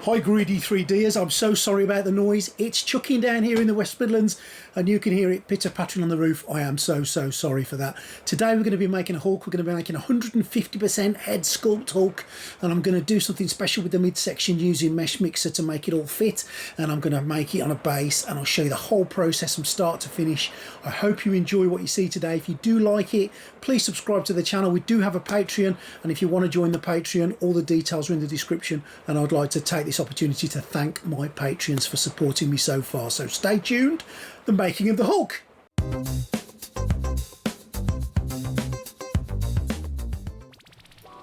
Hi greedy 3Ders, I'm so sorry about the noise. It's chucking down here in the West Midlands and you can hear it pitter-pattering on the roof. I am so sorry for that. Today we're going to be making a Hulk. We're going to be making a 150% head sculpt Hulk, and I'm going to do something special with the midsection using Mesh Mixer to make it all fit, and I'm going to make it on a base and I'll show you the whole process from start to finish. I hope you enjoy what you see today. If you do like it, please subscribe to the channel. We do have a Patreon, and if you want to join the Patreon, all the details are in the description, and I'd like to take this opportunity to thank my Patreons for supporting me so far. So stay tuned. The making of the Hulk.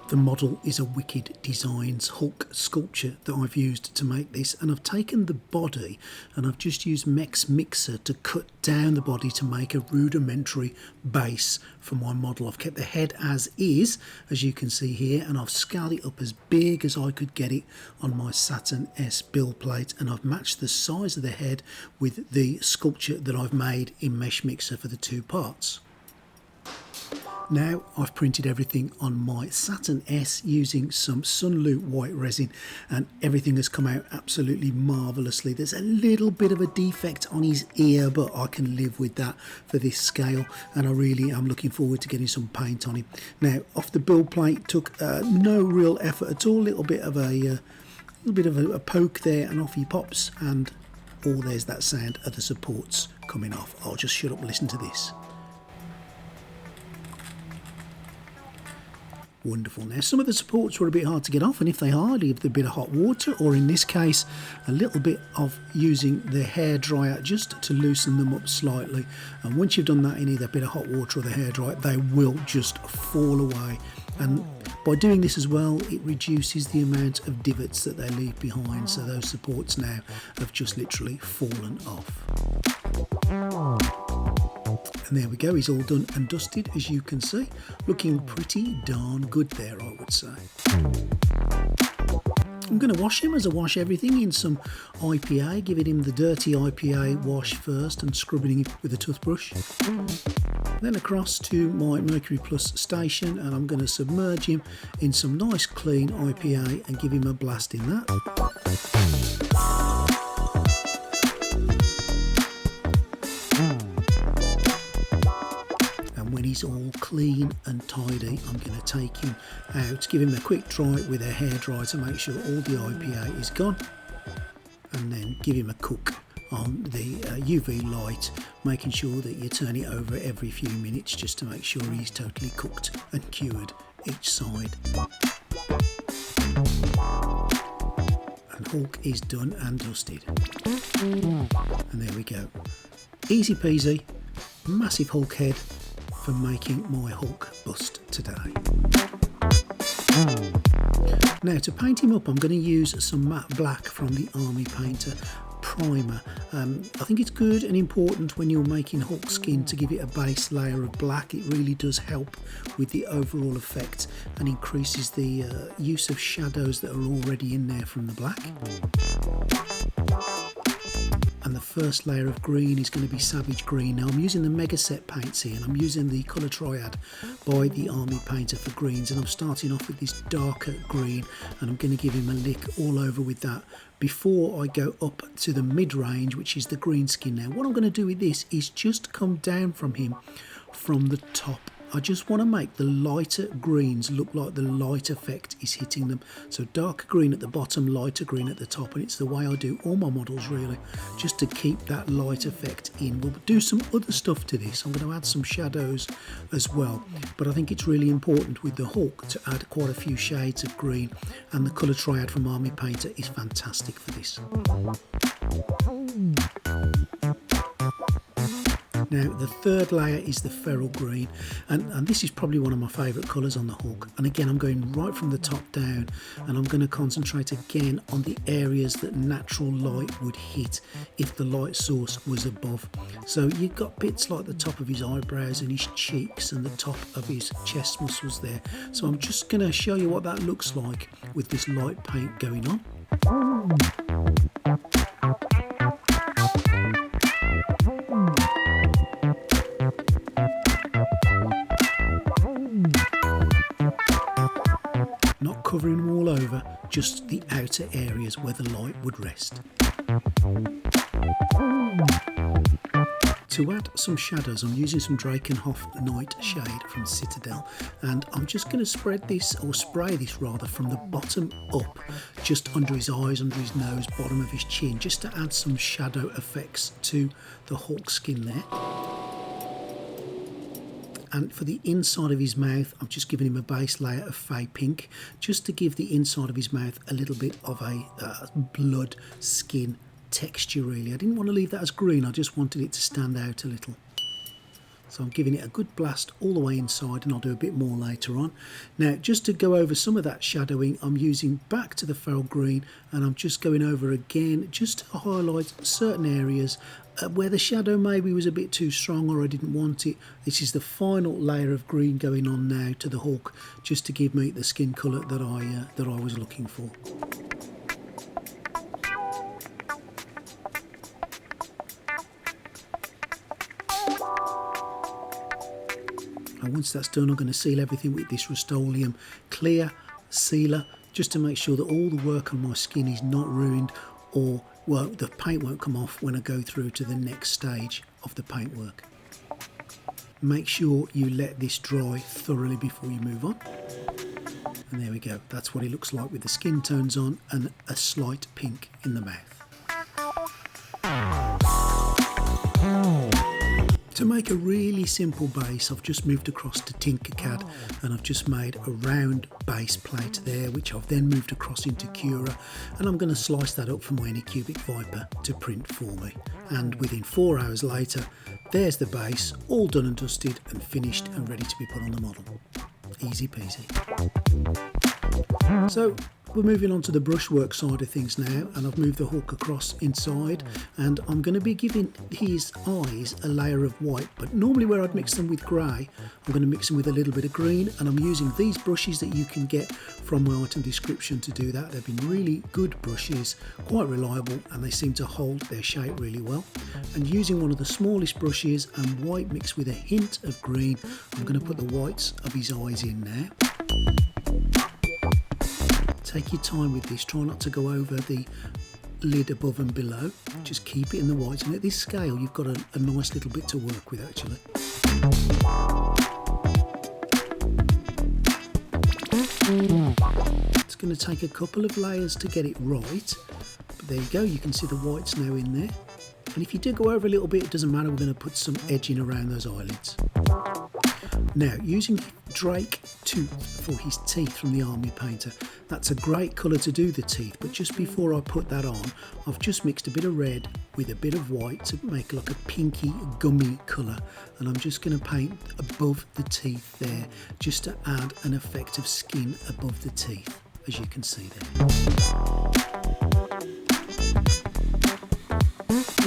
The model is a Wicked Designs Hulk sculpture that I've used to make this, and I've taken the body and I've just used Mesh Mixer to cut down the body to make a rudimentary base for my model. I've kept the head as is, as you can see here, and I've scaled it up as big as I could get it on my SaurnS build plate, and I've matched the size of the head with the sculpture that I've made in Mesh Mixer for the two parts. Now I've printed everything on my SaurnS using some Sunlu white resin, and everything has come out absolutely marvellously. There's a little bit of a defect on his ear, but I can live with that for this scale, and I really am looking forward to getting some paint on him. Now off the build plate took no real effort at all. A little bit of a poke there and off he pops, and there's that sound of the supports coming off. I'll just shut up and listen to this. Wonderful. Now some of the supports were a bit hard to get off, and if they are, leave a bit of hot water, or in this case a little bit of using the hairdryer just to loosen them up slightly, and once you've done that in either a bit of hot water or the hairdryer, they will just fall away. And by doing this as well, it reduces the amount of divots that they leave behind, so those supports now have just literally fallen off. And there we go, he's all done and dusted, as you can see. Looking pretty darn good there, I would say. I'm going to wash him as I wash everything in some IPA, giving him the dirty IPA wash first and scrubbing him with a toothbrush. Then across to my Mercury Plus station, and I'm going to submerge him in some nice clean IPA and give him a blast in that. When he's all clean and tidy, I'm going to take him out, give him a quick dry with a hairdryer to make sure all the IPA is gone, and then give him a cook on the UV light, making sure that you turn it over every few minutes just to make sure he's totally cooked and cured each side. And Hulk is done and dusted. And there we go. Easy peasy, massive Hulk head for making my Hulk bust today. Now to paint him up, I'm going to use some matte black from the Army Painter primer. I think it's good and important when you're making Hulk skin to give it a base layer of black. It really does help with the overall effect and increases the use of shadows that are already in there from the black. And the first layer of green is going to be Savage Green. Now I'm using the Mega Set paints here, and I'm using the Colour Triad by the Army Painter for greens, and I'm starting off with this darker green, and I'm going to give him a lick all over with that before I go up to the mid-range, which is the green skin. Now what I'm going to do with this is just come down from him from the top. I just want to make the lighter greens look like the light effect is hitting them. So darker green at the bottom, lighter green at the top, and it's the way I do all my models really, just to keep that light effect in. We'll do some other stuff to this. I'm going to add some shadows as well, but I think it's really important with the Hulk to add quite a few shades of green, and the Colour Triad from Army Painter is fantastic for this. Now the third layer is the Feral Green, and this is probably one of my favourite colours on the Hulk, and again I'm going right from the top down, and I'm going to concentrate again on the areas that natural light would hit if the light source was above. So you've got bits like the top of his eyebrows and his cheeks and the top of his chest muscles there. So I'm just going to show you what that looks like with this light paint going on. covering them all over, just the outer outer areas where the light would rest. To add some shadows, I'm using some Drakenhof Night Shade from Citadel, and I'm just going to spray this rather from the bottom up, just under his eyes, under his nose, bottom of his chin, just to add some shadow effects to the Hulk skin there. And for the inside of his mouth, I'm just giving him a base layer of fey pink, just to give the inside of his mouth a little bit of a blood skin texture really. I didn't want to leave that as green, I just wanted it to stand out a little. So I'm giving it a good blast all the way inside, and I'll do a bit more later on. Now, just to go over some of that shadowing, I'm using back to the feral green, and I'm just going over again just to highlight certain areas where the shadow maybe was a bit too strong or I didn't want it. This is the final layer of green going on now to the Hulk, just to give me the skin colour that I was looking for. And once that's done, I'm going to seal everything with this Rust-Oleum clear sealer, just to make sure that all the work on my skin is not ruined, or well, the paint won't come off when I go through to the next stage of the paintwork. Make sure you let this dry thoroughly before you move on. And there we go, that's what it looks like with the skin tones on and a slight pink in the mouth. To make a really simple base, I've just moved across to Tinkercad, and I've just made a round base plate there, which I've then moved across into Cura, and I'm going to slice that up for my Anycubic Viper to print for me. And within 4 hours later, there's the base, all done and dusted and finished and ready to be put on the model. Easy peasy. So we're moving on to the brushwork side of things now, and I've moved the Hulk across inside, and I'm going to be giving his eyes a layer of white, but normally where I'd mix them with grey, I'm going to mix them with a little bit of green, and I'm using these brushes that you can get from my item description to do that. They've been really good brushes, quite reliable, and they seem to hold their shape really well. And using one of the smallest brushes and white mixed with a hint of green, I'm going to put the whites of his eyes in now. Take your time with this, try not to go over the lid above and below, just keep it in the whites, and at this scale you've got a nice little bit to work with actually. It's going to take a couple of layers to get it right, but there you go, you can see the whites now in there, and if you do go over a little bit, it doesn't matter, we're going to put some edging around those eyelids. Now, using Drake Tooth for his teeth from the Army Painter, that's a great colour to do the teeth, but just before I put that on, I've just mixed a bit of red with a bit of white to make like a pinky gummy colour, and I'm just going to paint above the teeth there, just to add an effect of skin above the teeth, as you can see there.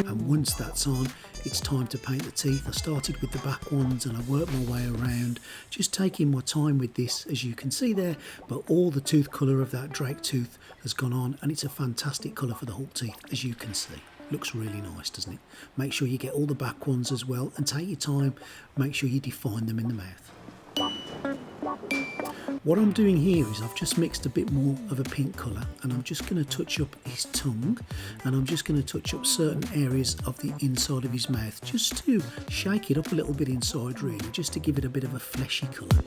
And once that's on, it's time to paint the teeth. I started with the back ones and I worked my way around, just taking my time with this, as you can see there, but all the tooth colour of that Drake tooth has gone on, and it's a fantastic colour for the Hulk teeth, as you can see. Looks really nice, doesn't it? Make sure you get all the back ones as well, and take your time, make sure you define them in the mouth. What I'm doing here is I've just mixed a bit more of a pink colour, and I'm just going to touch up his tongue, and I'm just going to touch up certain areas of the inside of his mouth, just to shake it up a little bit inside really, just to give it a bit of a fleshy colour.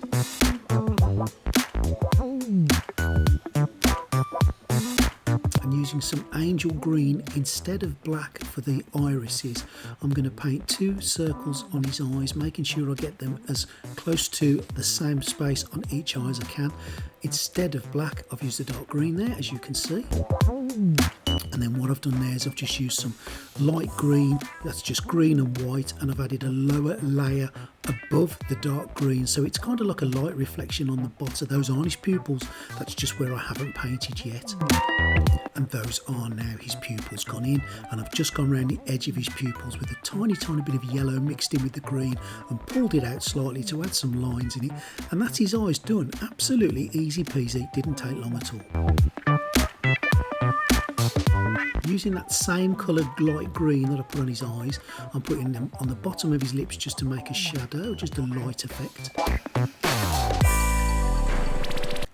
And using some angel green instead of black for the irises, I'm going to paint 2 circles on his eyes, making sure I get them as close to the same space on each eye as I can. Instead of black, I've used a dark green there, as you can see. And then what I've done there is I've just used some light green, that's just green and white, and I've added a lower layer above the dark green, so it's kind of like a light reflection on the bottom. Those aren't his pupils, that's just where I haven't painted yet. And those are now his pupils gone in, and I've just gone around the edge of his pupils with a tiny bit of yellow mixed in with the green and pulled it out slightly to add some lines in it, and that's his eyes done. Absolutely easy peasy, didn't take long at all. Using that same coloured light green that I put on his eyes, I'm putting them on the bottom of his lips just to make a shadow, just a light effect.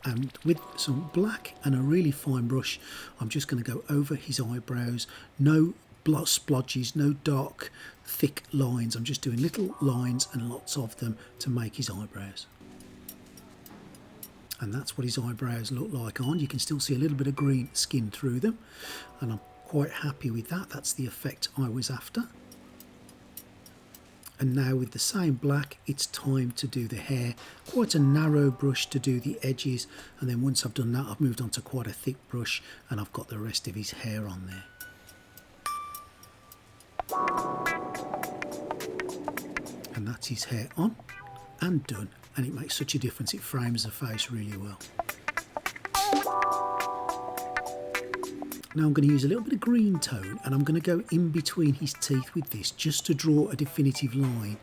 And with some black and a really fine brush, I'm just going to go over his eyebrows. No splodges, no dark thick lines. I'm just doing little lines and lots of them to make his eyebrows. And that's what his eyebrows look like on. You can still see a little bit of green skin through them, and I'm quite happy with that. That's the effect I was after. And now with the same black, it's time to do the hair. Quite a narrow brush to do the edges, and then once I've done that, I've moved on to quite a thick brush and I've got the rest of his hair on there. And that's his hair on and done, and it makes such a difference. It frames the face really well. Now I'm going to use a little bit of green tone, and I'm going to go in between his teeth with this just to draw a definitive line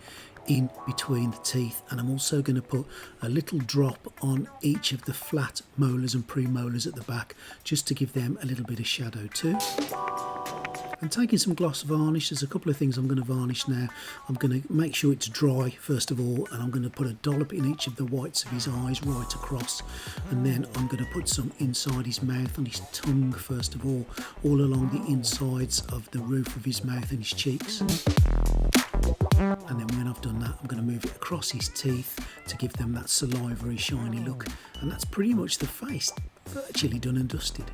in between the teeth. And I'm also going to put a little drop on each of the flat molars and premolars at the back just to give them a little bit of shadow too. And taking some gloss varnish, there's a couple of things I'm going to varnish now. I'm going to make sure it's dry first of all, and I'm going to put a dollop in each of the whites of his eyes right across, and then I'm going to put some inside his mouth, on his tongue first of all along the insides of the roof of his mouth and his cheeks. And then when I've done that, I'm going to move it across his teeth to give them that salivary shiny look, and that's pretty much the face virtually done and dusted.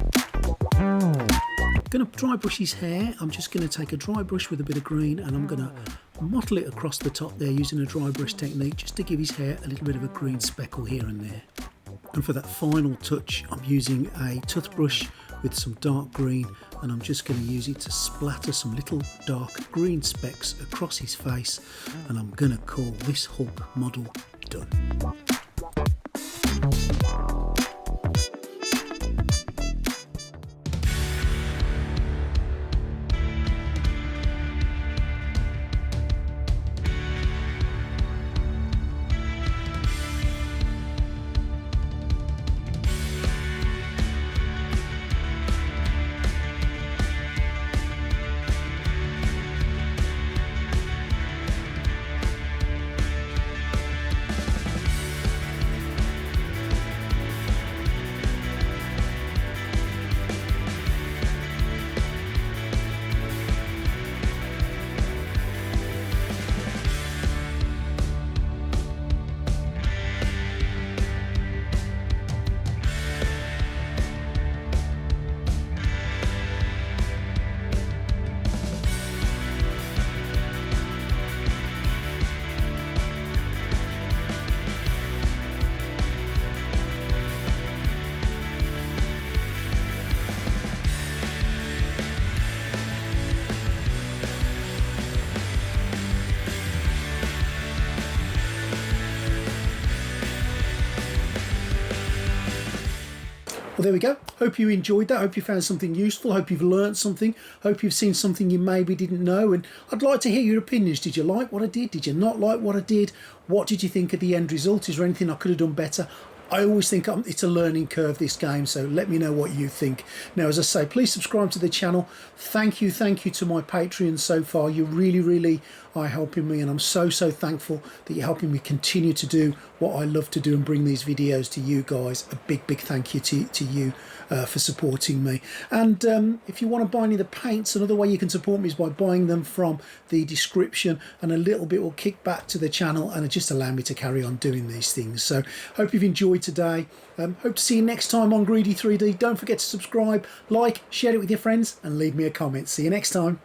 I'm going to dry brush his hair. I'm just going to take a dry brush with a bit of green, and I'm going to mottle it across the top there using a dry brush technique just to give his hair a little bit of a green speckle here and there. And for that final touch, I'm using a toothbrush with some dark green, and I'm just going to use it to splatter some little dark green specks across his face, and I'm going to call this Hulk model done. Well, there we go. Hope you enjoyed that. Hope you found something useful. Hope you've learned something. Hope you've seen something you maybe didn't know. And I'd like to hear your opinions. Did you like what I did? Did you not like what I did? What did you think of the end result? Is there anything I could have done better? I always think it's a learning curve, this game, so let me know what you think. Now, as I say, please subscribe to the channel. Thank you to my Patreons so far. You really are helping me, and I'm so thankful that you're helping me continue to do what I love to do and bring these videos to you guys. A big thank you to you for supporting me. And if you want to buy any of the paints, another way you can support me is by buying them from the description, and a little bit will kick back to the channel and just allow me to carry on doing these things. So hope you've enjoyed today. Hope to see you next time on Greedy 3D. Don't forget to subscribe, like, share it with your friends, and leave me a comment. See you next time.